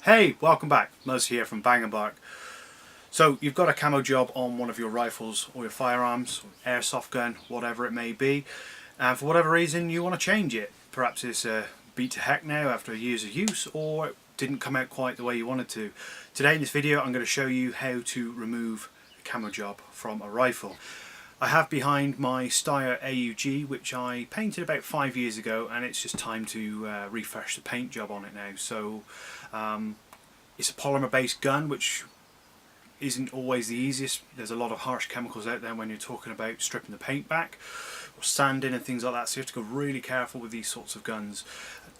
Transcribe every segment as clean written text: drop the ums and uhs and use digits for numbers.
Hey, welcome back. Muzz here from Bang and Bark. So you've got a camo job on one of your rifles or your firearms, or airsoft gun, whatever it may be, and for whatever reason you want to change it. Perhaps it's beat to heck now after years of use, or it didn't come out quite the way you wanted to. Today in this video I'm going to show you how to remove a camo job from a rifle. I have behind my Steyr AUG, which I painted about 5 years ago, and it's just time to refresh the paint job on it now. So it's a polymer based gun, which isn't always the easiest. There's a lot of harsh chemicals out there when you're talking about stripping the paint back or sanding and things like that, so you have to go really careful with these sorts of guns.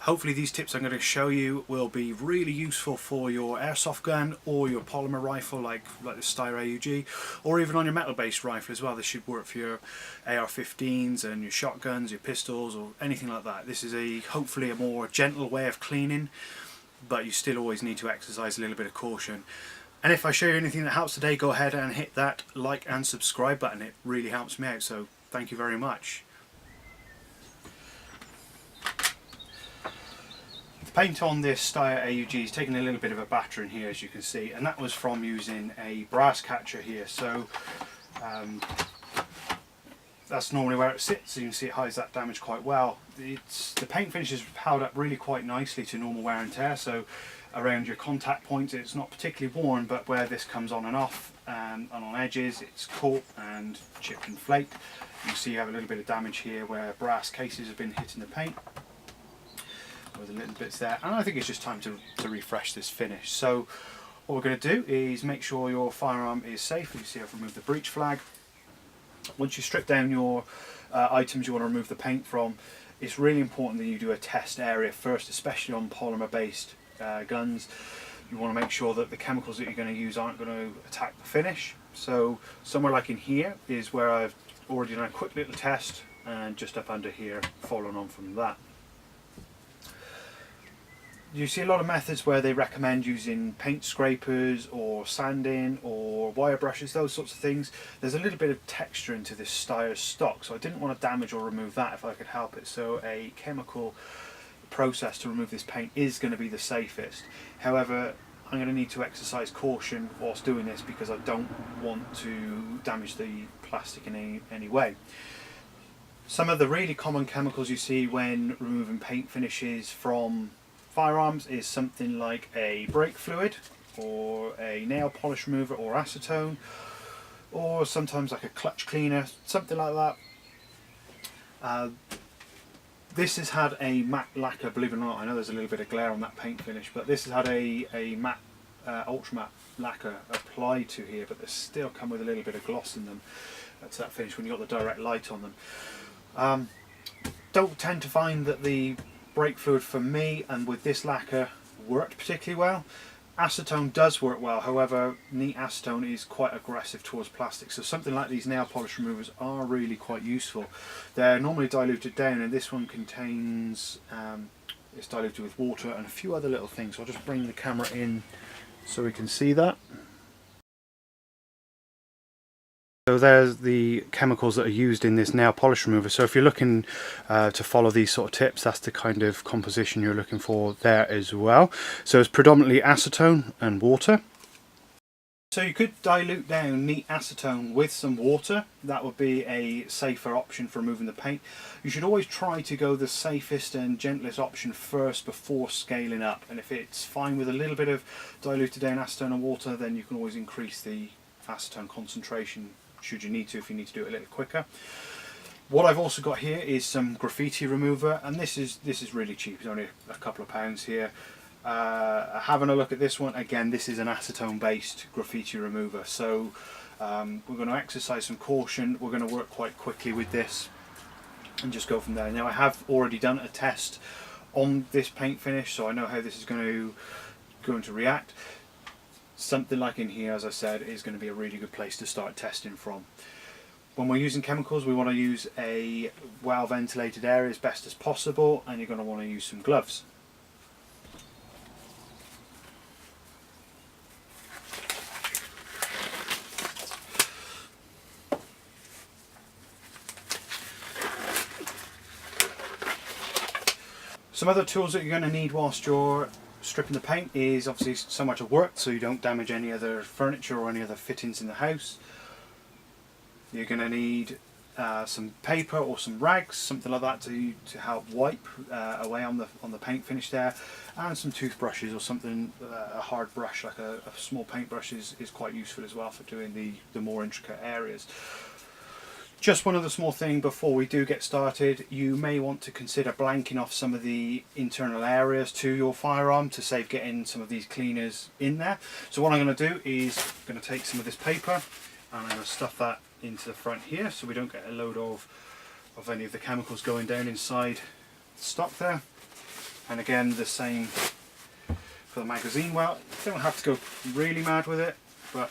Hopefully these tips I'm going to show you will be really useful for your airsoft gun or your polymer rifle like the Steyr AUG, or even on your metal based rifle as well. This should work for your AR-15s and your shotguns, your pistols, or anything like that. This is hopefully a more gentle way of cleaning, but you still always need to exercise a little bit of caution. And if I show you anything that helps today, go ahead and hit that like and subscribe button. It really helps me out, so thank you very much. The paint on this Steyr AUG is taking a little bit of a battering here, as you can see, and that was from using a brass catcher here. So that's normally where it sits, so you can see it hides that damage quite well. The paint finish is held up really quite nicely to normal wear and tear, so around your contact points it's not particularly worn, but where this comes on and off and on edges it's caught and chipped and flaked. You see you have a little bit of damage here where brass cases have been hitting the paint with the little bits there, and I think it's just time to refresh this finish. So what we're going to do is make sure your firearm is safe. You see I've removed the breech flag. Once you strip down your items you want to remove the paint from, it's really important that you do a test area first, especially on polymer based guns. You want to make sure that the chemicals that you're going to use aren't going to attack the finish. So somewhere like in here is where I've already done a quick little test, and just up under here following on from that. You see a lot of methods where they recommend using paint scrapers or sanding or wire brushes, those sorts of things. There's a little bit of texture into this Steyr stock, so I didn't want to damage or remove that if I could help it. So a chemical process to remove this paint is going to be the safest. However, I'm going to need to exercise caution whilst doing this because I don't want to damage the plastic in any way. Some of the really common chemicals you see when removing paint finishes from firearms is something like a brake fluid or a nail polish remover or acetone, or sometimes like a clutch cleaner, something like that. This has had a matte lacquer, believe it or not. I know there's a little bit of glare on that paint finish, but this has had a matte, ultra matte lacquer applied to here, but they still come with a little bit of gloss in them to that finish when you've got the direct light on them. Don't tend to find that the brake fluid for me and with this lacquer worked particularly well. Acetone does work well, however neat acetone is quite aggressive towards plastic, so something like these nail polish removers are really quite useful. They're normally diluted down, and this one contains it's diluted with water and a few other little things, so I'll just bring the camera in so we can see that. So there's the chemicals that are used in this nail polish remover. So if you're looking to follow these sort of tips, that's the kind of composition you're looking for there as well. So it's predominantly acetone and water. So you could dilute down neat acetone with some water. That would be a safer option for removing the paint. You should always try to go the safest and gentlest option first before scaling up. And if it's fine with a little bit of diluted down acetone and water, then you can always increase the acetone concentration should you need to, if you need to do it a little quicker. What I've also got here is some graffiti remover, and this is really cheap. It's only a couple of pounds here. Having a look at this one again, this is an acetone based graffiti remover, so we're going to exercise some caution. We're going to work quite quickly with this and just go from there. Now I have already done a test on this paint finish, so I know how this is going to react. Something like in here, as I said, is going to be a really good place to start testing from. When we're using chemicals, we want to use a well ventilated area as best as possible, and you're going to want to use some gloves. Some other tools that you're going to need whilst you're stripping the paint is obviously so much work, so you don't damage any other furniture or any other fittings in the house. You're going to need some paper or some rags, something like that, to help wipe away on the paint finish there, and some toothbrushes or something. A hard brush like a small paintbrush is quite useful as well for doing the more intricate areas. Just one other small thing before we do get started: you may want to consider blanking off some of the internal areas to your firearm to save getting some of these cleaners in there. So what I'm going to do is I'm going to take some of this paper and I'm going to stuff that into the front here so we don't get a load of any of the chemicals going down inside the stock there. And again, the same for the magazine. Well, you don't have to go really mad with it, but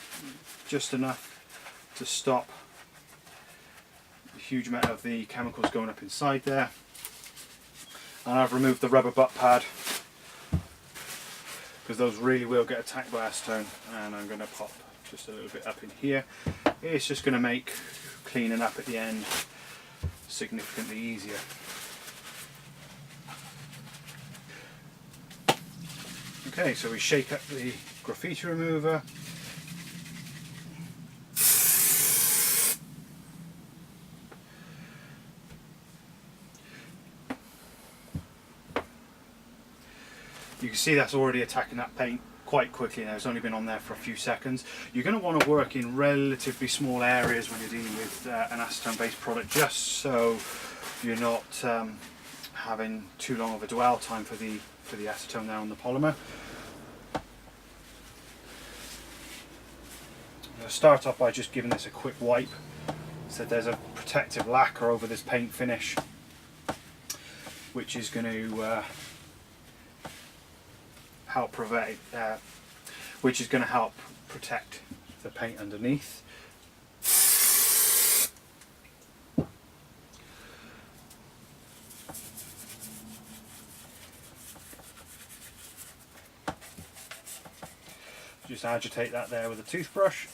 just enough to stop huge amount of the chemicals going up inside there. And I've removed the rubber butt pad because those really will get attacked by acetone, and I'm going to pop just a little bit up in here. It's just going to make cleaning up at the end significantly easier. Okay, so we shake up the graffiti remover. You can see that's already attacking that paint quite quickly now. It's only been on there for a few seconds. You're going to want to work in relatively small areas when you're dealing with an acetone based product, just so you're not having too long of a dwell time for the acetone there on the polymer. I'm going to start off by just giving this a quick wipe so there's a protective lacquer over this paint finish, which is going to help protect the paint underneath. Just agitate that there with a toothbrush.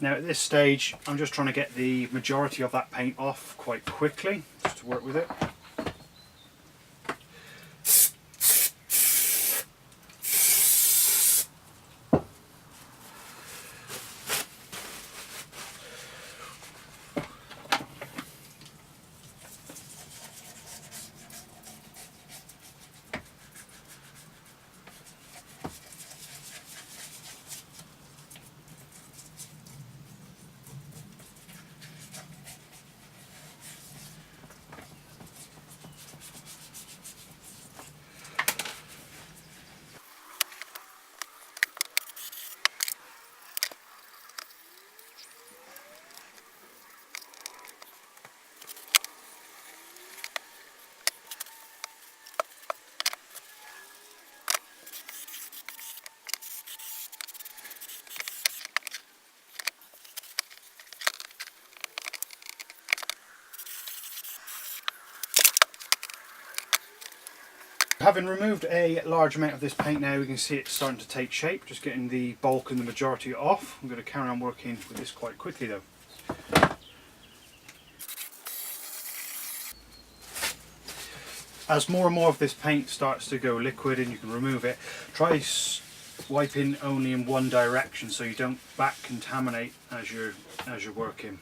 Now at this stage I'm just trying to get the majority of that paint off quite quickly, just to work with it. Having removed a large amount of this paint now, we can see it's starting to take shape, just getting the bulk and the majority off. I'm going to carry on working with this quite quickly though. As more and more of this paint starts to go liquid and you can remove it, try wiping only in one direction so you don't back contaminate as you're working.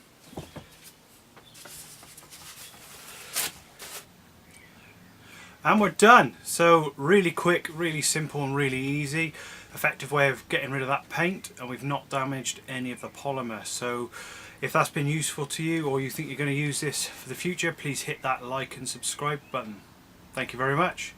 And we're done. So really quick, really simple and really easy, effective way of getting rid of that paint, and we've not damaged any of the polymer. So if that's been useful to you, or you think you're going to use this for the future, please hit that like and subscribe button. Thank you very much.